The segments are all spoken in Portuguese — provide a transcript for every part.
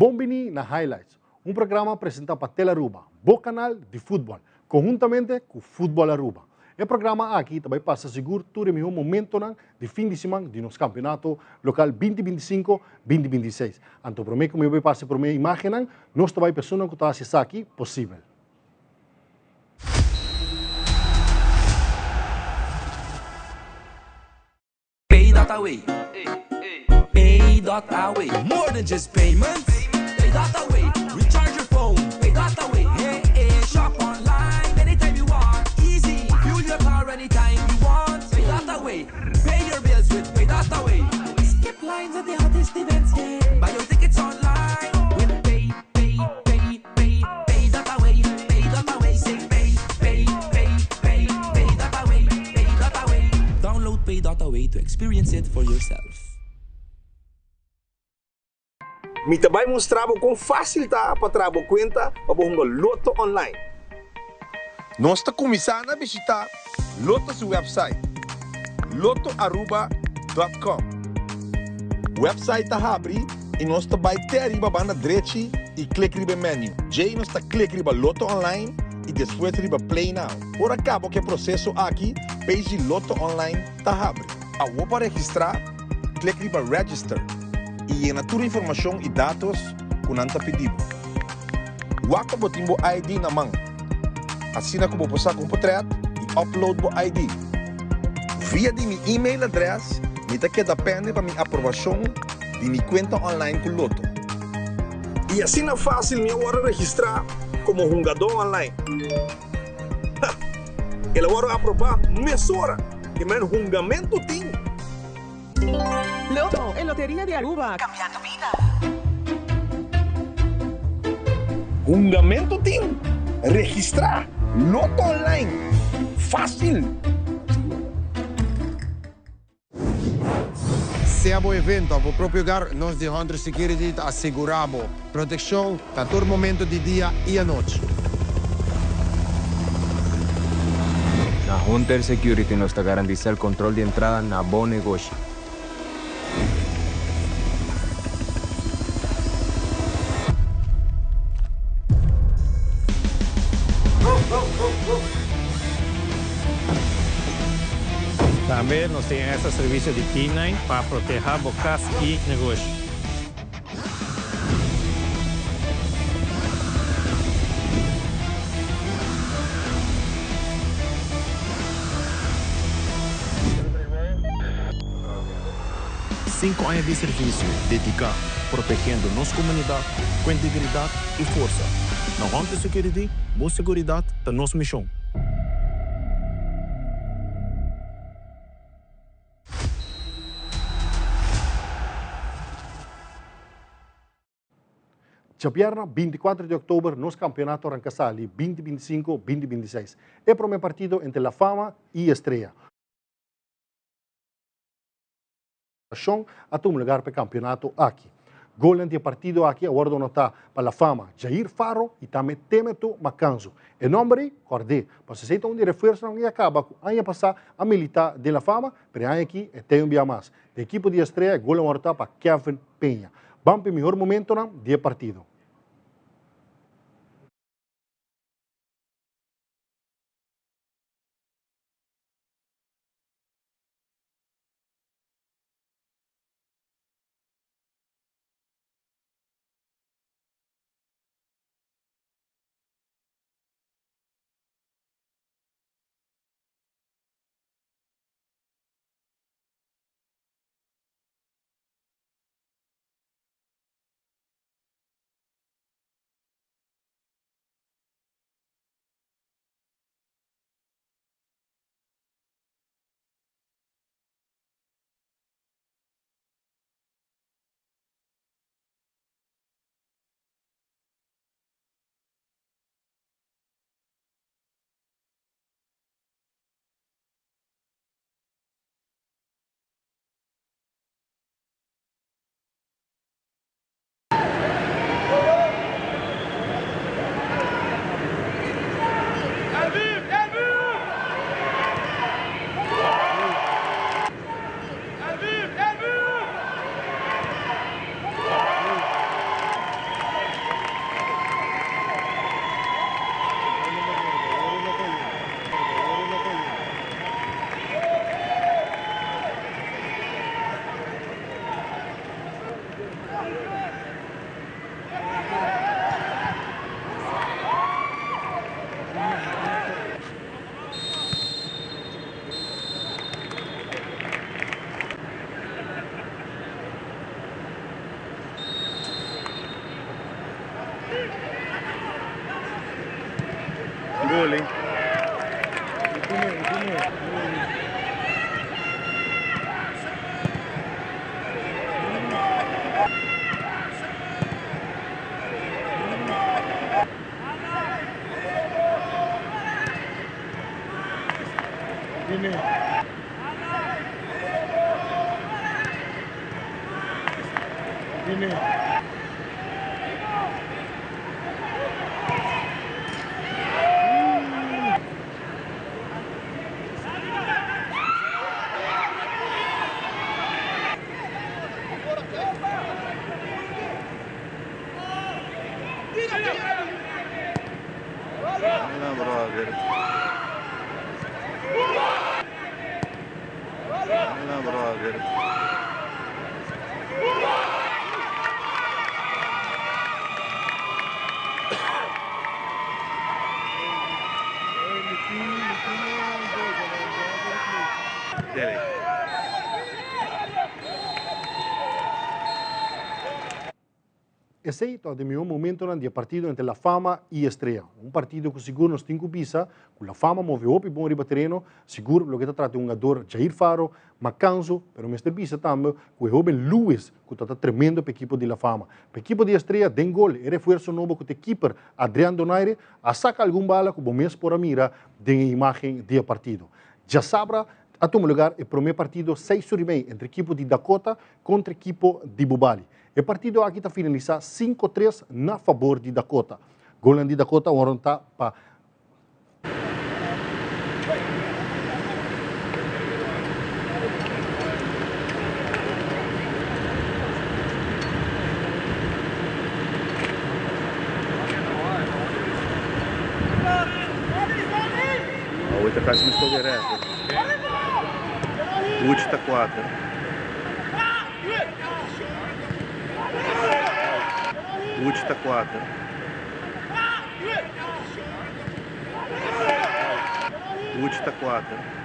Bombini na Highlights, um programa apresentado para Tela Aruba, bom canal de futebol, conjuntamente com o Futebol Aruba. O programa aqui também passa seguro todo o melhor momento de fim de semana de nosso campeonato local 2025-2026. Então, para mim, como eu vou passar por minha imagem, nós também pessoas que estão assistindo aqui possível. Pay.away. Pay.away. More than just payments. Pay.away. Recharge your phone. Pay.away. Hey, shop online anytime you want. Easy. Fuel your car anytime you want. Pay.away. Pay your bills with Pay.away. Skip lines at the hottest events. Yeah. Buy your tickets online with Pay.away. Pay.away. Say Pay.away. Pay.away. Download Pay.away to experience it for yourself. Mi também mostrava quão fácil tá para trabalhar conta para um loto online. Nós estamos começando a visitar Loto's website, lotoaruba.com. O website está abre e nós vai ter arriba na direita e clique no menu. Já nós está clique no Loto online e depois no Play Now. Por acabo que o processo aqui, page Loto online está abre. Ao para registrar, clique no Register. E na tua informação e dados que não está pedido. Waka botimbo ID na mão. Assim que vou passar com o portrait e upload o ID. Via de meu e-mail address, me tá que depende para minha aprovação de minha conta online com Loto. E assim é fácil me agora registrar como jogador online. Ele agora aprovar mesura que meu julgamento tem. Loto, en Lotería de Aruba. Cambiando vida. Julgamento tem. Registrar. Loto online. Fácil. Se o evento, o próprio lugar, nós de Hunter Security asseguramos proteção a todo momento de dia e a noite. Na Hunter Security nos garantiza el control de entrada na bom negócio. Também nós temos esse serviço de K9 para proteger bocas e negócio. Cinco anos de serviço dedicado, protegendo nossa comunidade com integridade e força. Na Hunter Security, boa segurança da nossa missão. Japierna, 24 de outubro, nosso campeonato arranca ali 2025-2026. É o primeiro partido entre La Fama e Estrela. A um lugar para o campeonato aqui. Gol ante partido aqui, agora não está para La Fama, Jair Faro e também Temeto Macanzo. E nome, Cordé. Para se sentir de reforço, não acaba com a passar a militar de La Fama, mas aqui tem um dia mais. A equipe de Estrela, gol agora está para Kevin Penha. Vamos para o melhor momento do partido. gol, hein? Esse é o melhor momento do partido entre a Fama e a Estrela. Partido que seguro nos 5 pisa, com a Fama move op e bom riba terreno, seguro lo que trata um jogador Jair Faro, Macanzo, pero Mr. Pisa também, com o jovem Luis, que está tremendo para a equipe de la Fama. Para a equipe de Estrela, den gol e reforço novo com o keeper Adriano Donaire, a saca algum bala com o mês por a mira de imagem do partido. Já sabra, a tomar lugar o primeiro partido 6h30 entre a equipe de Dakota contra a equipe de Bubali. O partido aqui está finalizado 5-3 na favor de Dakota. Gol de Dakota agora está para A outra caixa não estou direto. O último está 4. O último está 4. O último está 4.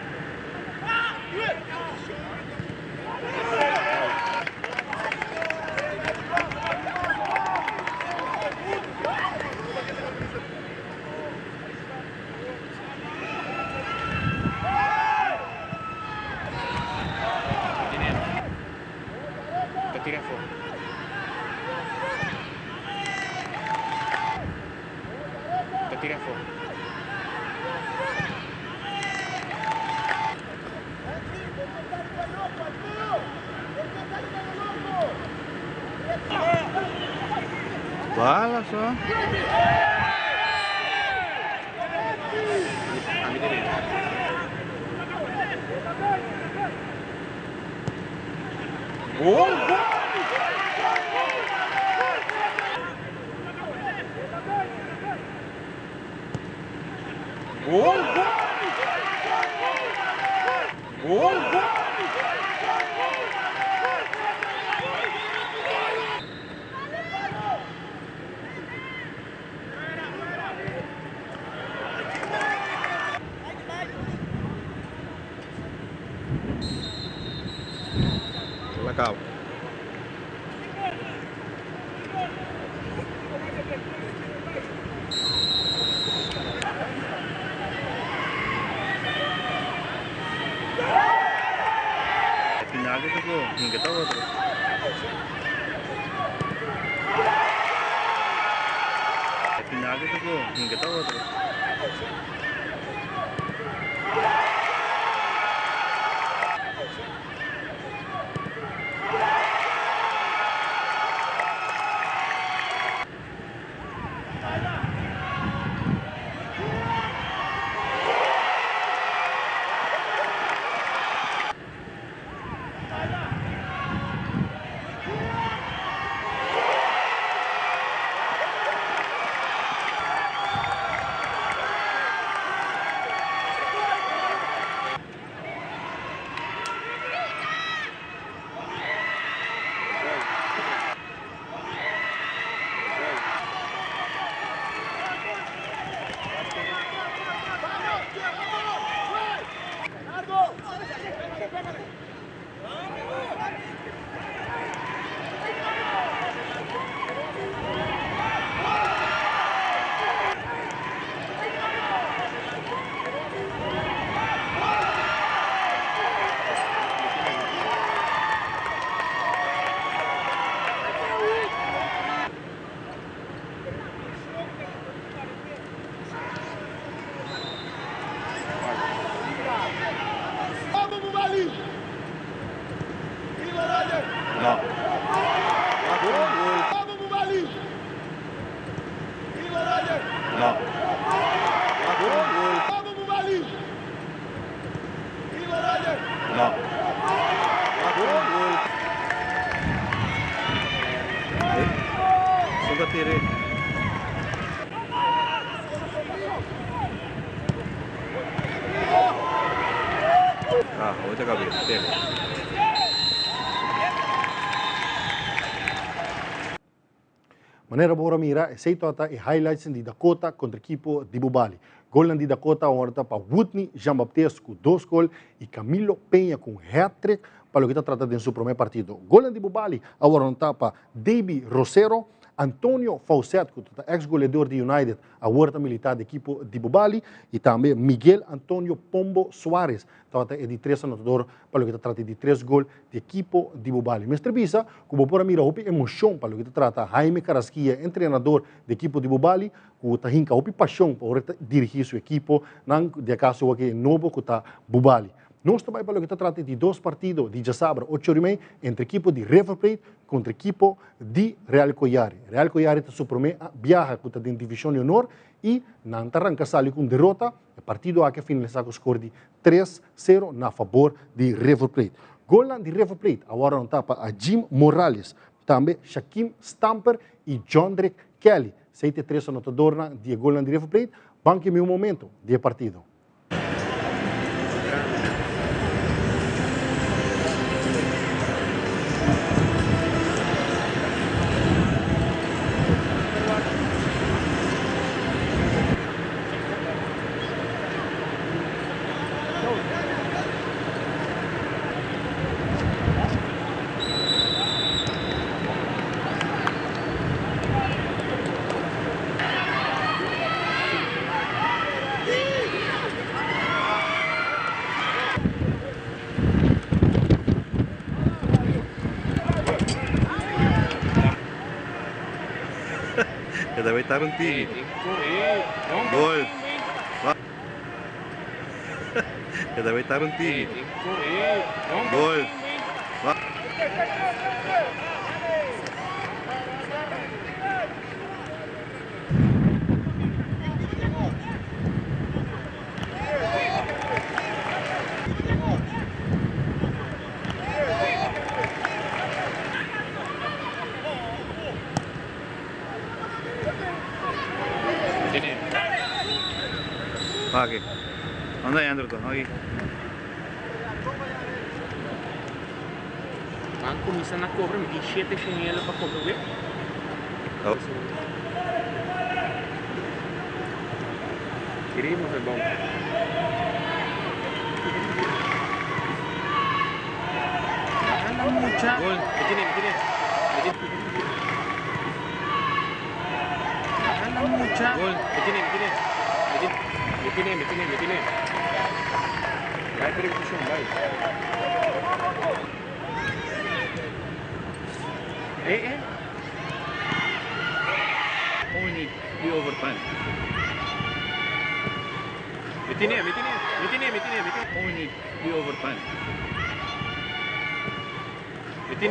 Bala só. Legal. Final itu kok, hingga tahu terus. Final itu kok, hingga tahu terus. outra cabeça, tele. Maneira bora mira, sei tota e highlights de Dakota contra a equipe de Bubali. Gol de Dakota agora para Whitney Jean-Baptiste com 2 gols e Camilo Penha com hat-trick para o que está tratando em seu primeiro partido. Gol de Bubali agora para Davy Rosero, Antonio Faucet, ex-goleador de United, a guarda militar da equipe de Bubali, e também Miguel Antonio Pombo Soares, que é de 3 anotador para o que trata de 3 gols da equipe de Bubali. Mas entrevista, como por mira, houve emoção para o que trata Jaime Carrasquilla, treinador da equipe de Bubali, que está hinca, houve paixão para dirigir sua equipe, não de acaso que é novo que está Bubali. Nós também para o que trata de 2 partidos de sábado, 8h30, entre a equipe de River Plate contra a equipe de Real Collari. Real Collari está supreme viaja contra a divisão de honor e não arranca sali com derrota. O partido aqui finaliza com o score de 3-0 na favor de River Plate. Gol de River Plate agora não está para Jim Morales, também Shaquem Stamper e John Drake Kelly. 7-3 anotador de gol de River Plate. Banque em meu momento de partido. Cada vez está contigo. Gol. Cada vez está contigo. Gol. Aqui. Anda aí, Anderson. Aqui. Ang kumisa na cobra, may 7 chinelo para cobra, ulit. Oh. Queremos el bom. Gol. Metine. Gol. Metine. Vai para posição, vai. Only the overtime. Metine. Only the overtime. Metine.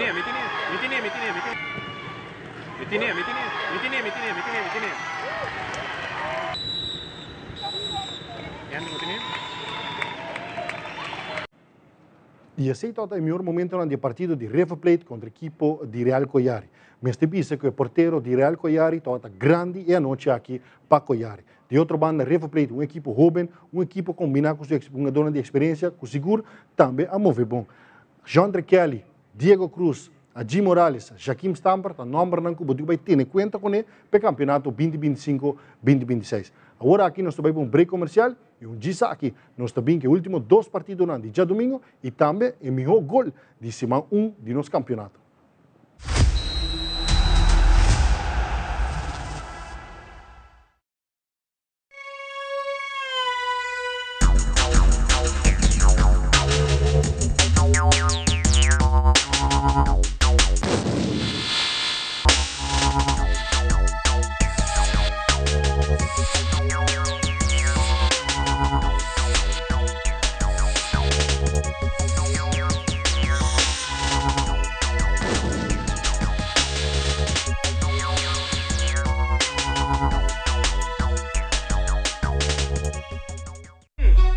E esse é o melhor momento no partido de River Plate contra a equipe de Real Collari. Mas te pensa que o porteiro de Real Collari está grande e a noite aqui para Collari. De outra banda, River Plate, uma equipe jovem, uma equipe combinada com uma dona de experiência, que seguro também a mover bom. John Drake Kelly, Diego Cruz, a Jim Morales, Shaquem Stamper, a nome não que vai ter em conta com ele para o campeonato 2025-2026. Agora aqui nós vamos um break comercial e dica aqui nós também que o último 2 partidos de dia domingo e também o melhor gol de semana 1 de nosso campeonato.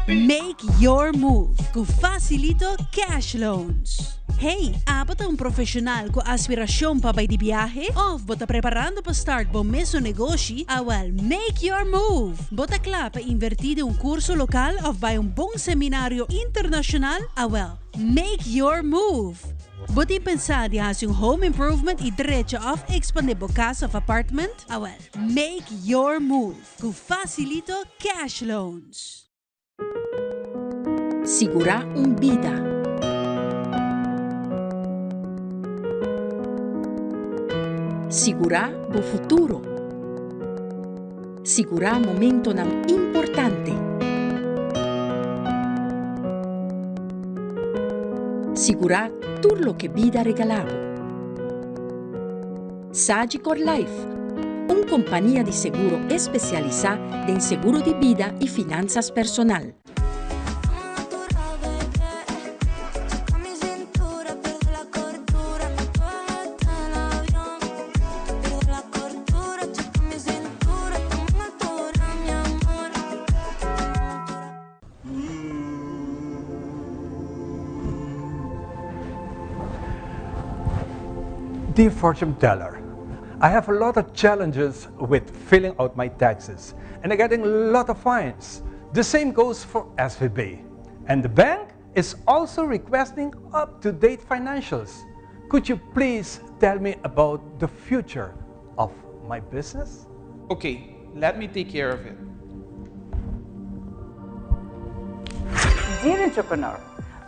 Make your move com Facilito Cash Loans. Hey, bota um profissional com aspiração para de viaje? Ou bota preparando para start bom mesmo negócio? Well, make your move. Bota claro para invertir em curso local ou vai bom seminário internacional? Well, make your move. Bota pensar de fazer home improvement e direito of expandir a casa of apartment? Well, make your move. Com facilito cash loans. Segurar vida. Segurar o futuro. Segurar momento importante. Segurar tudo o que vida regalava. Sagicor Life, uma companhia de seguro especializada em seguro de vida e finanças personal. Dear fortune teller, I have a lot of challenges with filling out my taxes and I'm getting a lot of fines. The same goes for SVB. And the bank is also requesting up-to-date financials. Could you please tell me about the future of my business? Okay, let me take care of it. Dear entrepreneur,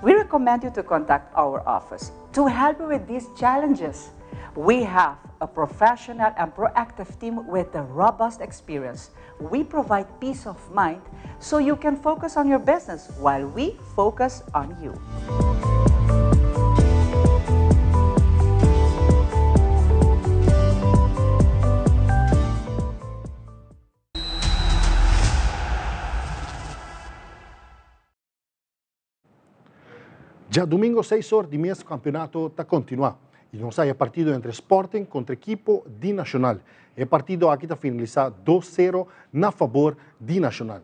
we recommend you to contact our office to help you with these challenges. We have a professional and proactive team with a robust experience. We provide peace of mind so you can focus on your business while we focus on you. Já domingo, 6 horas de mês, o campeonato está continuando. E não sai partido entre Sporting contra a equipe de Nacional. O partido aqui está finalizado 2-0 na favor de Nacional.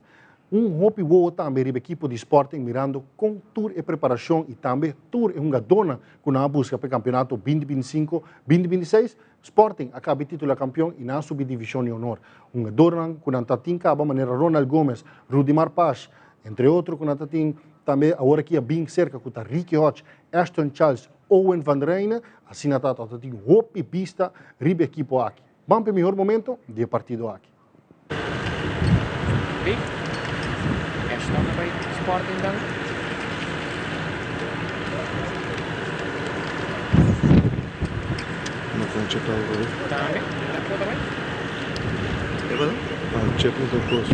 Hope boa também a equipe de Sporting mirando com tour e preparação e também tour é uma dona com a busca para o campeonato 2025-2026. Sporting acaba de titular campeão e na subdivisão de honor. Uma dona com a tatinha de maneira Ronald Gomes, Rudimar Paz, entre outros com a tatinha também agora aqui é bem cerca com a Ricky Hodge, Ashton Charles, Owen Van Reyne, assinatado a tatinha Hope pista ribe equipe aqui. Vamos para o melhor momento do partido aqui. Ashton bij Sporting dan? Não vou checar agora. Também? Não pode também? É verdade? Check no teu curso.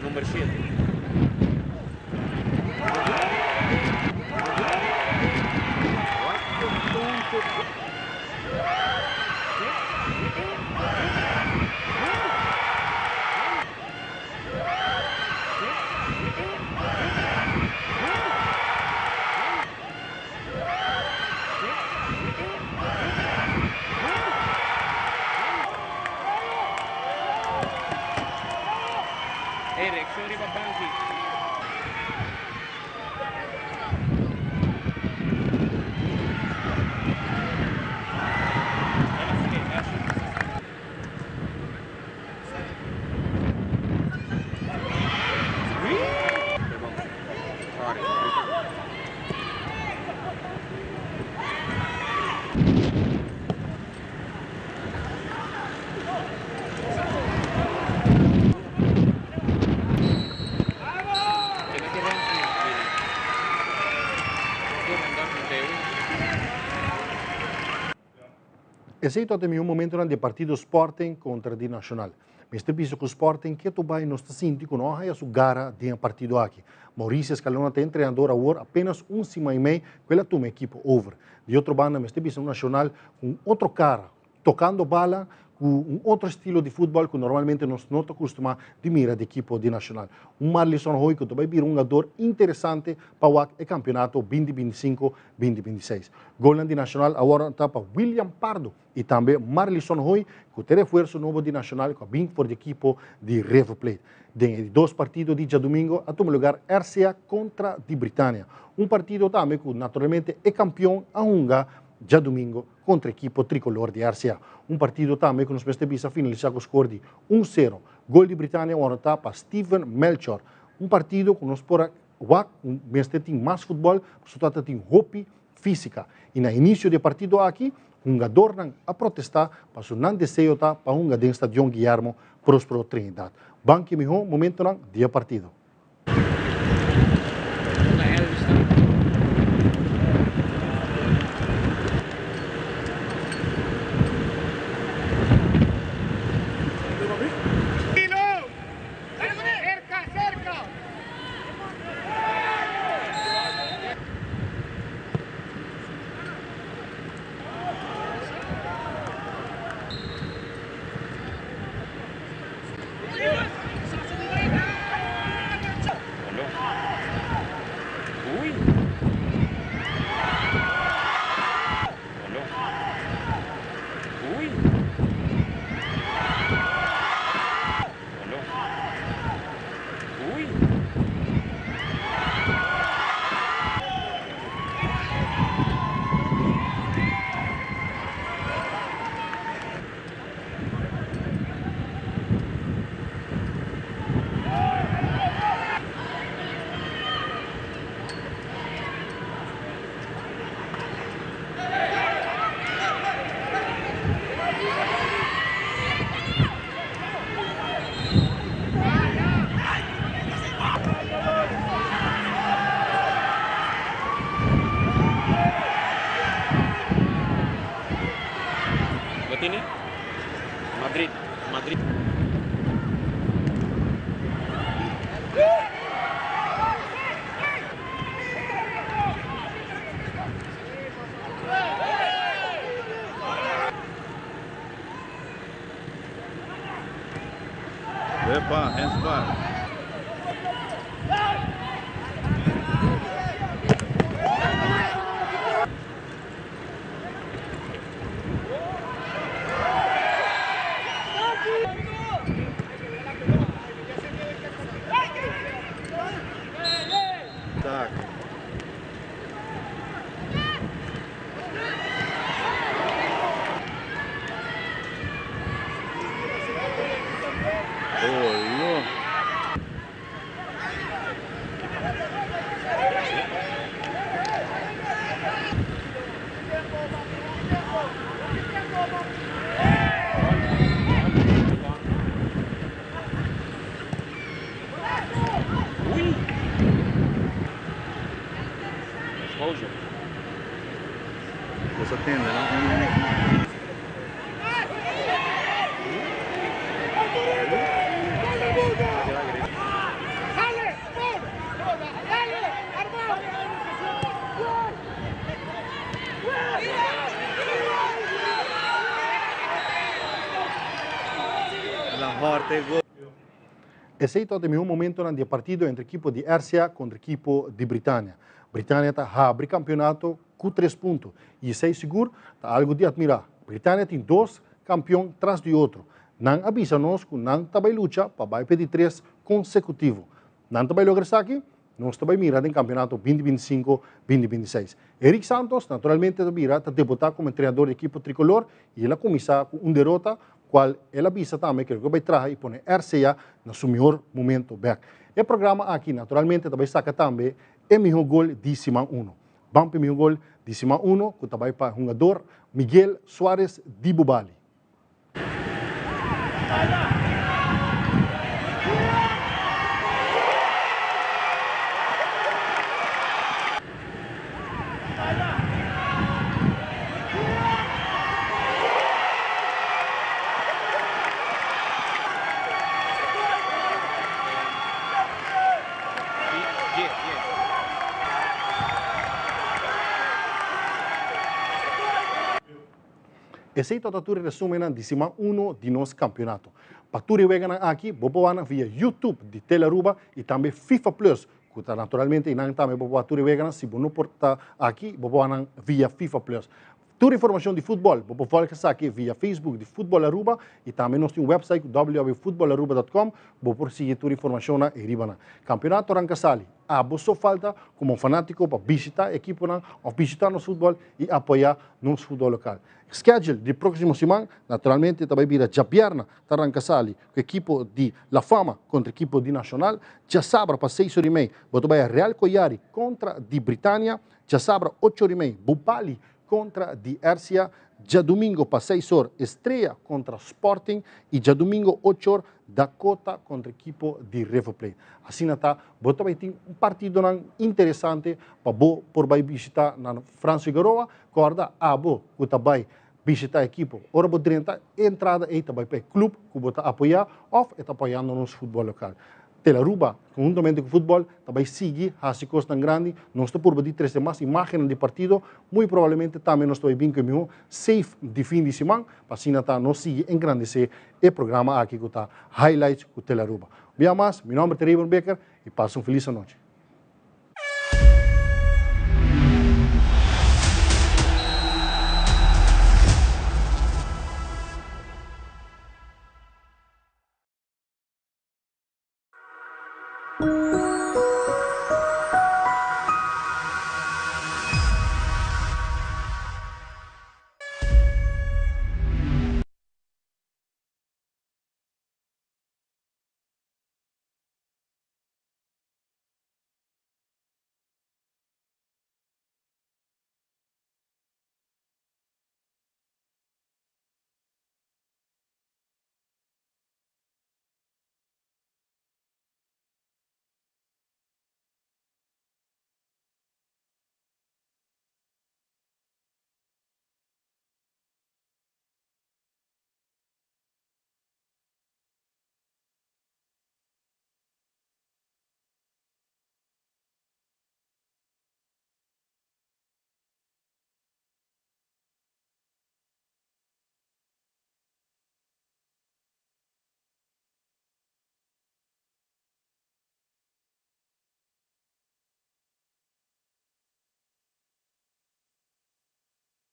Nomor 7. Esse é também um momento de partido Sporting contra o Nacional. Mas piso que o Sporting que tu vai nos sinti com nós é a gara de partido aqui. Maurício Scalona tem treinador agora apenas semana e meia, aquela tua equipe over. De outro banda, mas piso um Nacional com outro cara, tocando bala, com outro estilo de futebol que normalmente nós não acostumamos de mirar de equipe de Nacional. Marlison Roy que vai vir jogador interessante para o campeonato 2025-2026. Golan de Nacional agora está para William Pardo e também Marlison Roy que tem reforço novo de Nacional que vem for de equipe de River Plate. De dois partidos de dia domingo, a tomar lugar RCA contra de Britânia. Partido também que naturalmente é campeão a Hunga já domingo contra a equipe tricolor de RCA. Partido também que nos percebemos a finalizar com o score de 1-0. Gol de Britânia agora está para Steven Melchor. Partido que nos pora tem mais futebol, portanto tem hope física. E no início do partido aqui, jogador a protestar para o não desejo para um do estádio Guilhermo Próspero Trindade. Banque melhor momento do partido. Ini Madrid. Epa, hands back. Essa tenda, não? Esse é também um momento de partido entre a equipe de RCA contra a equipe de Britânia. Britânia está a abrir campeonato com 3 pontos. E isso é seguro, está algo de admirar. Britânia tem 2 campeões atrás de outro. Não avisa nós que não está bem luta para pedir 3 consecutivos. Não está bem lograr isso aqui, nós está bem mirar em campeonato 2025-2026. Eric Santos, naturalmente, está debutar como treinador da equipe tricolor e ele começa com derrota, qual ela avisa também que ele vai trazer e pôr RCA no seu melhor momento back. O programa aqui, naturalmente, também saca também o melhor gol de semana 1. Vamos para o melhor gol de semana 1, que também para o jogador Miguel Suárez de Bubali. Esse é o resumo de semana 1 de nosso campeonato. Para tu ver aqui, você via YouTube de Telearuba e também FIFA Plus, que está naturalmente não também você ver se você não porta aqui, você via FIFA Plus. Toda informação de futebol, você pode aqui via Facebook de Futebol Aruba e também nós temos um website www.futbolaruba.com, você pode seguir toda a informação na Iribana. Campeonato Rancasali, você só falta como fanático para visitar a equipe ou visitar nosso futebol e apoiar nosso futebol local. Schedule de próxima semana, naturalmente, também vira Japierna, da Rancasali, com a equipe de La Fama contra a equipe de Nacional, já sabra para 6h30, você vai a Real Coiari contra de Britânia, já sabra 8h30, Bupali contra de Ercia, já domingo para 6 horas, Estreia contra Sporting e já domingo 8 horas, Dakota contra a equipe de River Plate. Assim está, você também tem um partido interessante para por visitar na França Figueroa, corda a que também visitar a equipe. Ora, você tem entrada e também para o clube que você apoiar ou está apoiando o nosso futebol local. Telearuba, conjuntamente com o futebol, também sigue a coisa tão grande. Nós estamos por ver 3 mais imagens de partido. Muito provavelmente também nós estamos bem com safe de fim de semana. Para assim nós sigue engrandecer o programa aqui que está Highlights com Telearuba. Bem mais, meu nome é Terry Becker e passe uma feliz noite.